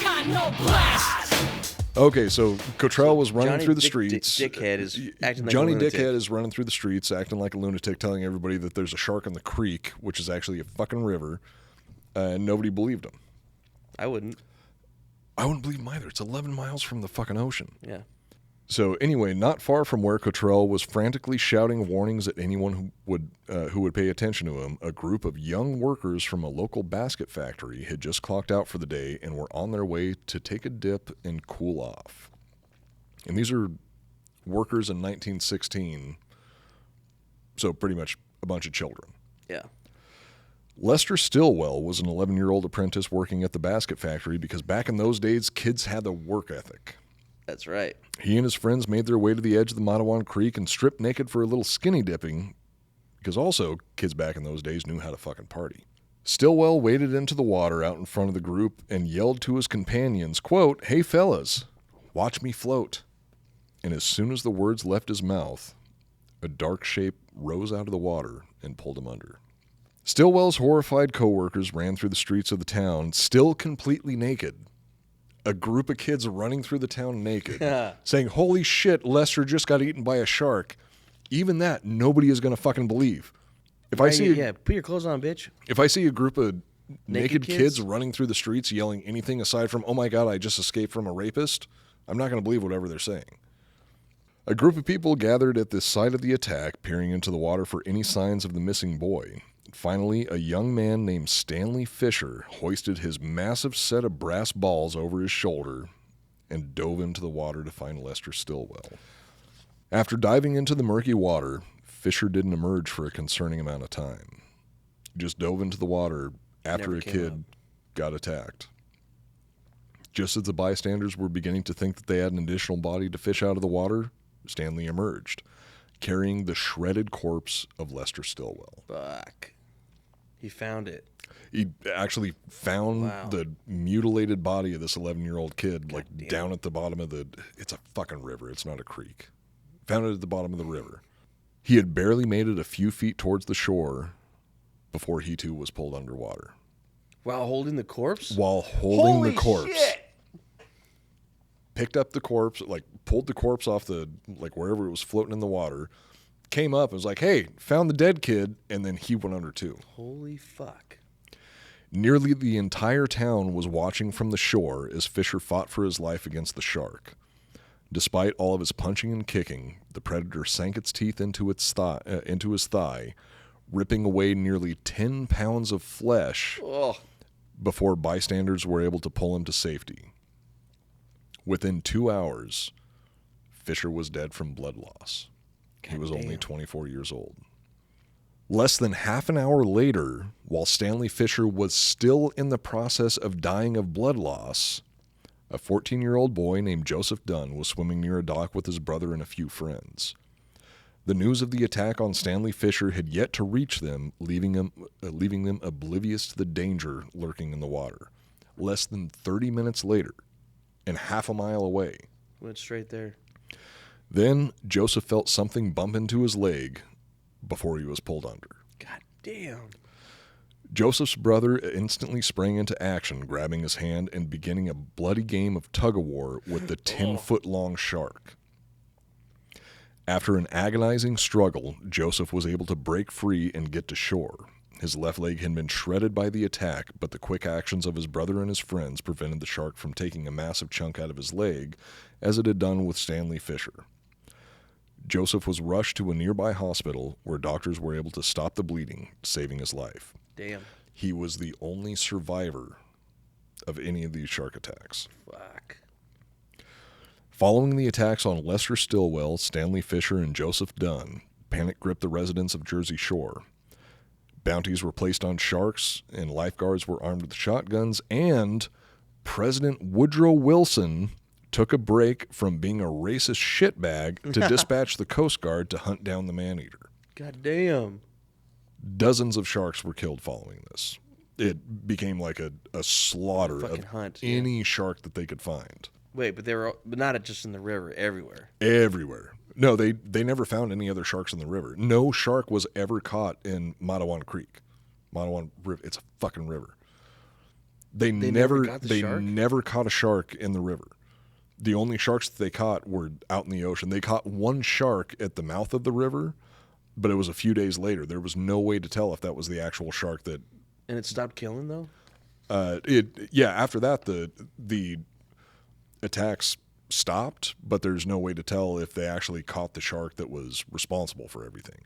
Iconoblast! Okay, so Cottrell was running through the streets. Dickhead is acting like Johnny a lunatic. Dickhead is running through the streets, acting like a lunatic, telling everybody that there's a shark in the creek, which is actually a fucking river, and nobody believed him. I wouldn't. I wouldn't believe him either. It's 11 miles from the fucking ocean. Yeah. So anyway, not far from where Cottrell was frantically shouting warnings at anyone who would pay attention to him, a group of young workers from a local basket factory had just clocked out for the day and were on their way to take a dip and cool off. And these are workers in 1916, so pretty much a bunch of children. Yeah. Lester Stillwell was an 11-year-old apprentice working at the basket factory because back in those days, kids had the work ethic. That's right. He and his friends made their way to the edge of the Matawan Creek and stripped naked for a little skinny dipping, because also kids back in those days knew how to fucking party. Stillwell waded into the water out in front of the group and yelled to his companions, quote, "Hey fellas, watch me float." And as soon as the words left his mouth, a dark shape rose out of the water and pulled him under. Stillwell's horrified coworkers ran through the streets of the town, still completely naked. A group of kids running through the town naked, saying, "Holy shit, Lester just got eaten by a shark." Even that, nobody is going to fucking believe. If I see, put your clothes on, bitch. If I see a group of naked kids running through the streets yelling anything aside from, "Oh my God, I just escaped from a rapist," I'm not going to believe whatever they're saying. A group of people gathered at the site of the attack, peering into the water for any signs of the missing boy. Finally, a young man named Stanley Fisher hoisted his massive set of brass balls over his shoulder and dove into the water to find Lester Stillwell. After diving into the murky water, Fisher didn't emerge for a concerning amount of time. He just dove into the water after a kid got attacked. Just as the bystanders were beginning to think that they had an additional body to fish out of the water, Stanley emerged, carrying the shredded corpse of Lester Stillwell. Fuck. He found it. He actually found the mutilated body of this 11-year-old kid, down at the bottom of it's a fucking river. It's not a creek. Found it at the bottom of the river. He had barely made it a few feet towards the shore before he too was pulled underwater. While holding the corpse? While holding Holy the corpse. Shit. Picked up the corpse, pulled the corpse off wherever it was floating in the water, came up and was like, "Hey, found the dead kid," and then he went under too. Holy fuck. Nearly the entire town was watching from the shore as Fisher fought for his life against the shark. Despite all of his punching and kicking, the predator sank its teeth into his thigh, ripping away nearly 10 pounds of flesh before bystanders were able to pull him to safety. Within 2 hours, Fisher was dead from blood loss. He was only 24 years old. Less than half an hour later, while Stanley Fisher was still in the process of dying of blood loss, a 14-year-old boy named Joseph Dunn was swimming near a dock with his brother and a few friends. The news of the attack on Stanley Fisher had yet to reach them, leaving them oblivious to the danger lurking in the water. Less than 30 minutes later, and half a mile away, went straight there. Then Joseph felt something bump into his leg before he was pulled under. God damn. Joseph's brother instantly sprang into action, grabbing his hand and beginning a bloody game of tug-of-war with the 10-foot-long shark. After an agonizing struggle, Joseph was able to break free and get to shore. His left leg had been shredded by the attack, but the quick actions of his brother and his friends prevented the shark from taking a massive chunk out of his leg, as it had done with Stanley Fisher. Joseph was rushed to a nearby hospital where doctors were able to stop the bleeding, saving his life. Damn. He was the only survivor of any of these shark attacks. Fuck. Following the attacks on Lester Stillwell, Stanley Fisher, and Joseph Dunn, panic gripped the residents of Jersey Shore. Bounties were placed on sharks, and lifeguards were armed with shotguns, and President Woodrow Wilson took a break from being a racist shitbag to dispatch the Coast Guard to hunt down the man-eater. God damn. Dozens of sharks were killed following this. It became like a slaughter of any shark that they could find. Wait, but not just in the river, everywhere. Everywhere. No, they never found any other sharks in the river. No shark was ever caught in Matawan Creek. Matawan River, it's a fucking river. They never got the shark? never caught a shark in the river. The only sharks that they caught were out in the ocean. They caught one shark at the mouth of the river, but it was a few days later. There was no way to tell if that was the actual shark that. And it stopped killing though. After that the attacks stopped, but there's no way to tell if they actually caught the shark that was responsible for everything.